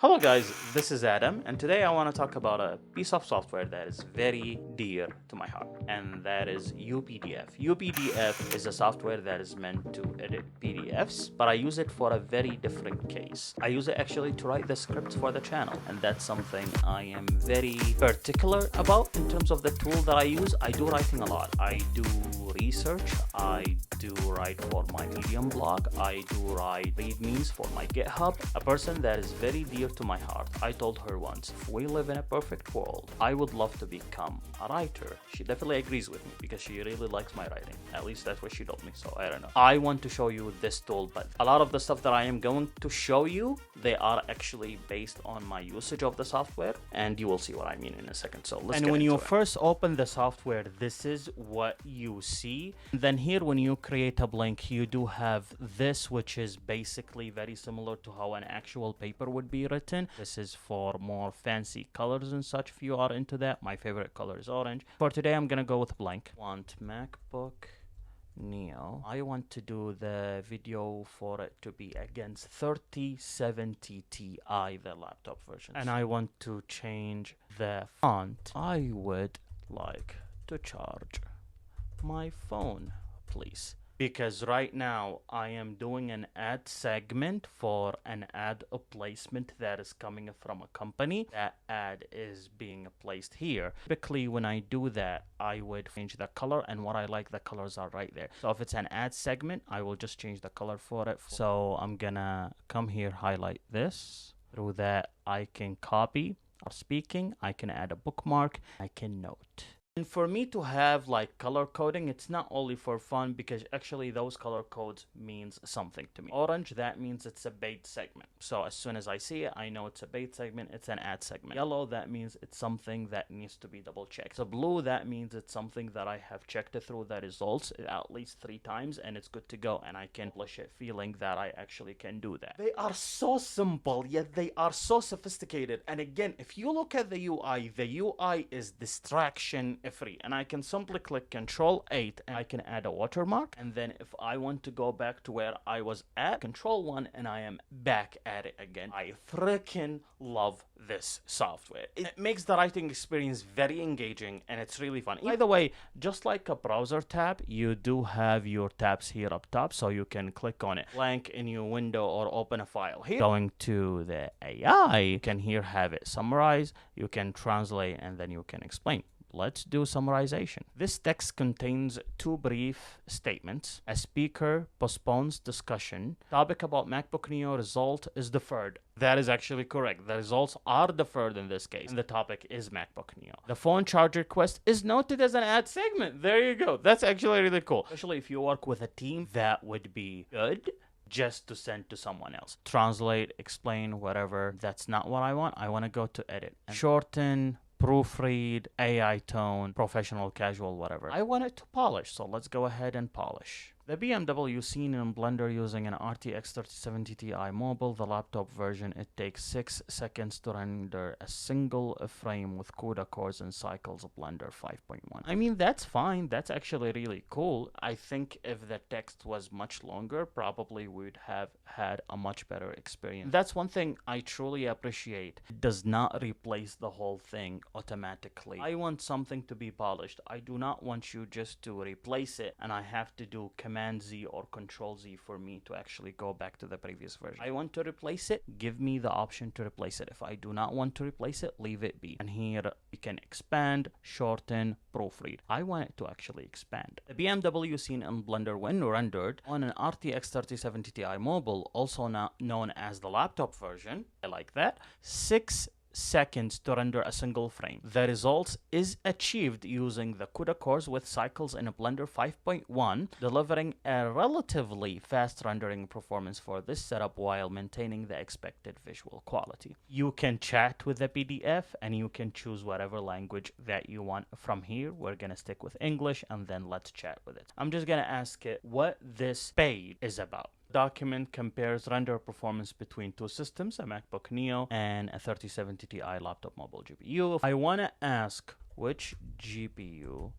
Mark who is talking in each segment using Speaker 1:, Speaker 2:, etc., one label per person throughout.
Speaker 1: Hello guys, this is Adam, and today I want to talk about a piece of software that is very dear to my heart, and that is UPDF. UPDF is a software that is meant to edit PDFs, but I use it for a very different case. I use it actually to write the scripts for the channel, and that's something I am very particular about in terms of the tool that I use. I do writing a lot. I do research, I do write for my Medium blog, I do write readmes for my GitHub. A person that is very dear to my heart. I told her once, if we live in a perfect world, I would love to become a writer. She definitely agrees with me because she really likes my writing. At least that's what she told me, so I don't know. I want to show you this tool, but a lot of the stuff that I am going to show you, they are actually based on my usage of the software, and you will see what I mean in a second. So let's get into it. And when you first open the software, this is what you see. Then here, when you create a blank, you do have this, which is basically very similar to how an actual paper would be written. This is for more fancy colors and such if you are into that. My favorite color is orange. For today, I'm gonna go with blank. Want MacBook Neo. I want to do the video for it to be against 3070 Ti, the laptop version. And I want to change the font. I would like to charge my phone, please. Because right now I am doing an ad segment for an ad placement that is coming from a company. That ad is being placed here. Typically when I do that, I would change the color, and what I like, the colors are right there. So if it's an ad segment, I will just change the color for it. So I'm gonna come here, highlight this. Through that, I can copy or speaking. I can add a bookmark. I can note. And for me to have like color coding, it's not only for fun, because actually those color codes means something to me. Orange, that means it's a bait segment. So as soon as I see it, I know it's a bait segment, it's an ad segment. Yellow, that means it's something that needs to be double checked. So blue, that means it's something that I have checked through the results at least 3 times and it's good to go, and I can publish it feeling that I actually can do that. They are so simple, yet they are so sophisticated. And again, if you look at the UI is distraction free, and I can simply click Control 8 and I can add a watermark, and then if I want to go back to where I was at, Control 1, and I am back at it again. I freaking love this software. It makes the writing experience very engaging, and it's really fun. By the way, just like a browser tab, you do have your tabs here up top, so you can click on it, blank in your window, or open a file. Here, going to the AI, you can here have it summarize, you can translate, and then you can explain. Let's do summarization. This text contains 2 brief statements. A speaker postpones discussion. Topic about MacBook Neo result is deferred. That is actually correct. The results are deferred in this case, and the topic is MacBook Neo. The phone charge request is noted as an ad segment. There you go. That's actually really cool. Especially if you work with a team, that would be good just to send to someone else. Translate, explain, whatever. That's not what I want. I want to go to edit. And shorten, proofread, AI tone, professional, casual, whatever. I want it to polish, so let's go ahead and polish. The BMW seen in Blender using an RTX 3070 Ti mobile, the laptop version, it takes 6 seconds to render a single frame with CUDA cores and cycles of Blender 5.1. I mean, that's fine. That's actually really cool. I think if the text was much longer, probably we would have had a much better experience. That's one thing I truly appreciate. It does not replace the whole thing automatically. I want something to be polished. I do not want you just to replace it and I have to do Command Z or Control Z for me to actually go back to the previous version. I want to replace it, give me the option to replace it. If I do not want to replace it, leave it be. And here you can expand, shorten, proofread. I want it to actually expand. The BMW seen in Blender when rendered on an RTX 3070 Ti mobile, also known as the laptop version, I like that, 6 seconds to render a single frame. The results is achieved using the CUDA cores with cycles in a Blender 5.1, delivering a relatively fast rendering performance for this setup while maintaining the expected visual quality. You can chat with the PDF and you can choose whatever language that you want from here. We're gonna stick with English, and then let's chat with it. I'm just gonna ask it what this page is about. Document compares render performance between 2 systems, a MacBook Neo and a 3070 Ti laptop mobile GPU. I want to ask which GPU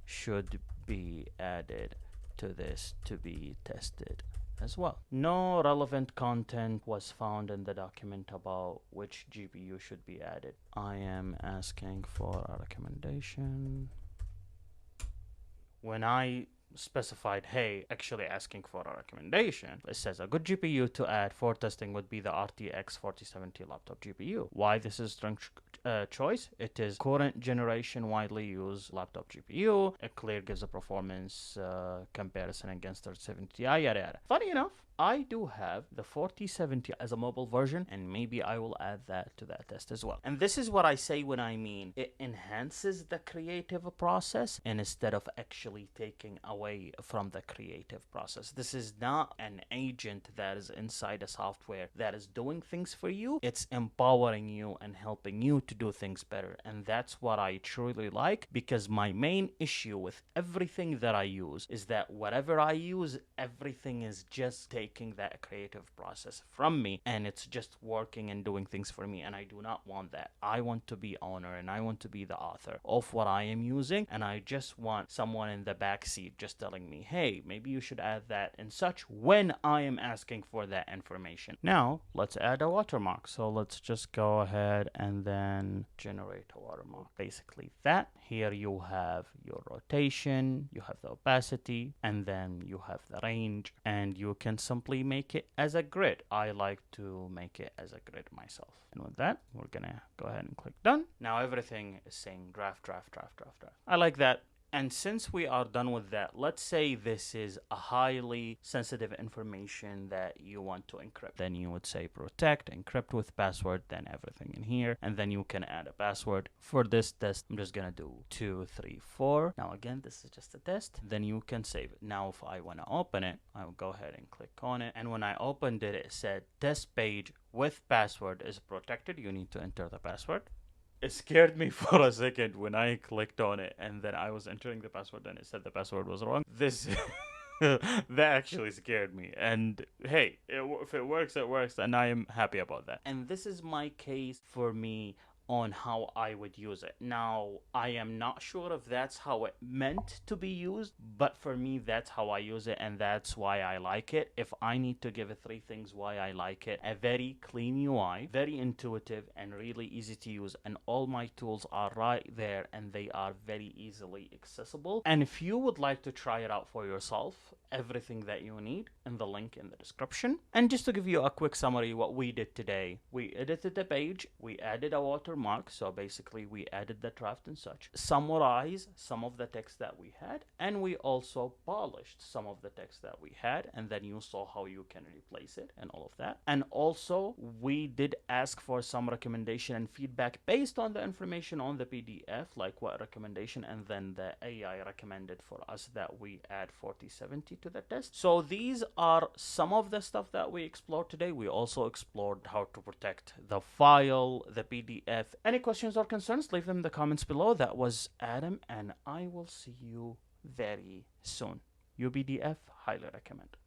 Speaker 1: should be added to this to be tested. as well. No relevant content was found in the document about which GPU should be added. I am asking for a recommendation. When I specified, hey, actually asking for a recommendation, it says a good GPU to add for testing would be the RTX 4070 laptop GPU. Why this is strong choice? It is current generation widely used laptop GPU. It clear gives a performance comparison against 3070 Ti, yada yada. Funny enough, I do have the 4070 as a mobile version, and maybe I will add that to that test as well. And this is what I say when I mean it enhances the creative process instead of actually taking away from the creative process. This is not an agent that is inside a software that is doing things for you. It's empowering you and helping you to do things better. And that's what I truly like, because my main issue with everything that I use is that whatever I use, everything is just taking that creative process from me, and it's just working and doing things for me, and I do not want that. I want to be owner, and I want to be the author of what I am using, and I just want someone in the back seat just telling me, hey, maybe you should add that and such when I am asking for that information. Now let's add a watermark. So let's just go ahead and then generate a watermark. Basically that. Here you have your rotation, you have the opacity, and then you have the range, and you can simply make it as a grid. I like to make it as a grid myself. And with that, we're gonna go ahead and click done. Now everything is saying draft, draft, draft, draft, draft. I like that. And since we are done with that, let's say this is a highly sensitive information that you want to encrypt. Then you would say protect, encrypt with password, then everything in here. And then you can add a password. For this test, I'm just going to do 234. Now again, this is just a test. Then you can save it. Now if I want to open it, I'll go ahead and click on it. And when I opened it, it said test page with password is protected. You need to enter the password. It scared me for a second when I clicked on it, and then I was entering the password and it said the password was wrong. This that actually scared me. And hey, if it works, it works, and I am happy about that. And this is my case for me on how I would use it. Now, I am not sure if that's how it meant to be used, but for me, that's how I use it, and that's why I like it. If I need to give it 3 things why I like it: a very clean UI, very intuitive and really easy to use, and all my tools are right there and they are very easily accessible. And if you would like to try it out for yourself, everything that you need in the link in the description. And just to give you a quick summary, what we did today: we edited the page, we added a watermark, so basically we added the draft and such, summarize some of the text that we had, and we also polished some of the text that we had, and then you saw how you can replace it and all of that. And also we did ask for some recommendation and feedback based on the information on the PDF, like what recommendation, and then the AI recommended for us that we add 4070 to the test. So these are some of the stuff that we explored today. We also explored how to protect the file, the PDF. Any questions or concerns, leave them in the comments below. That was Adam, and I will see you very soon. UPDF, highly recommend.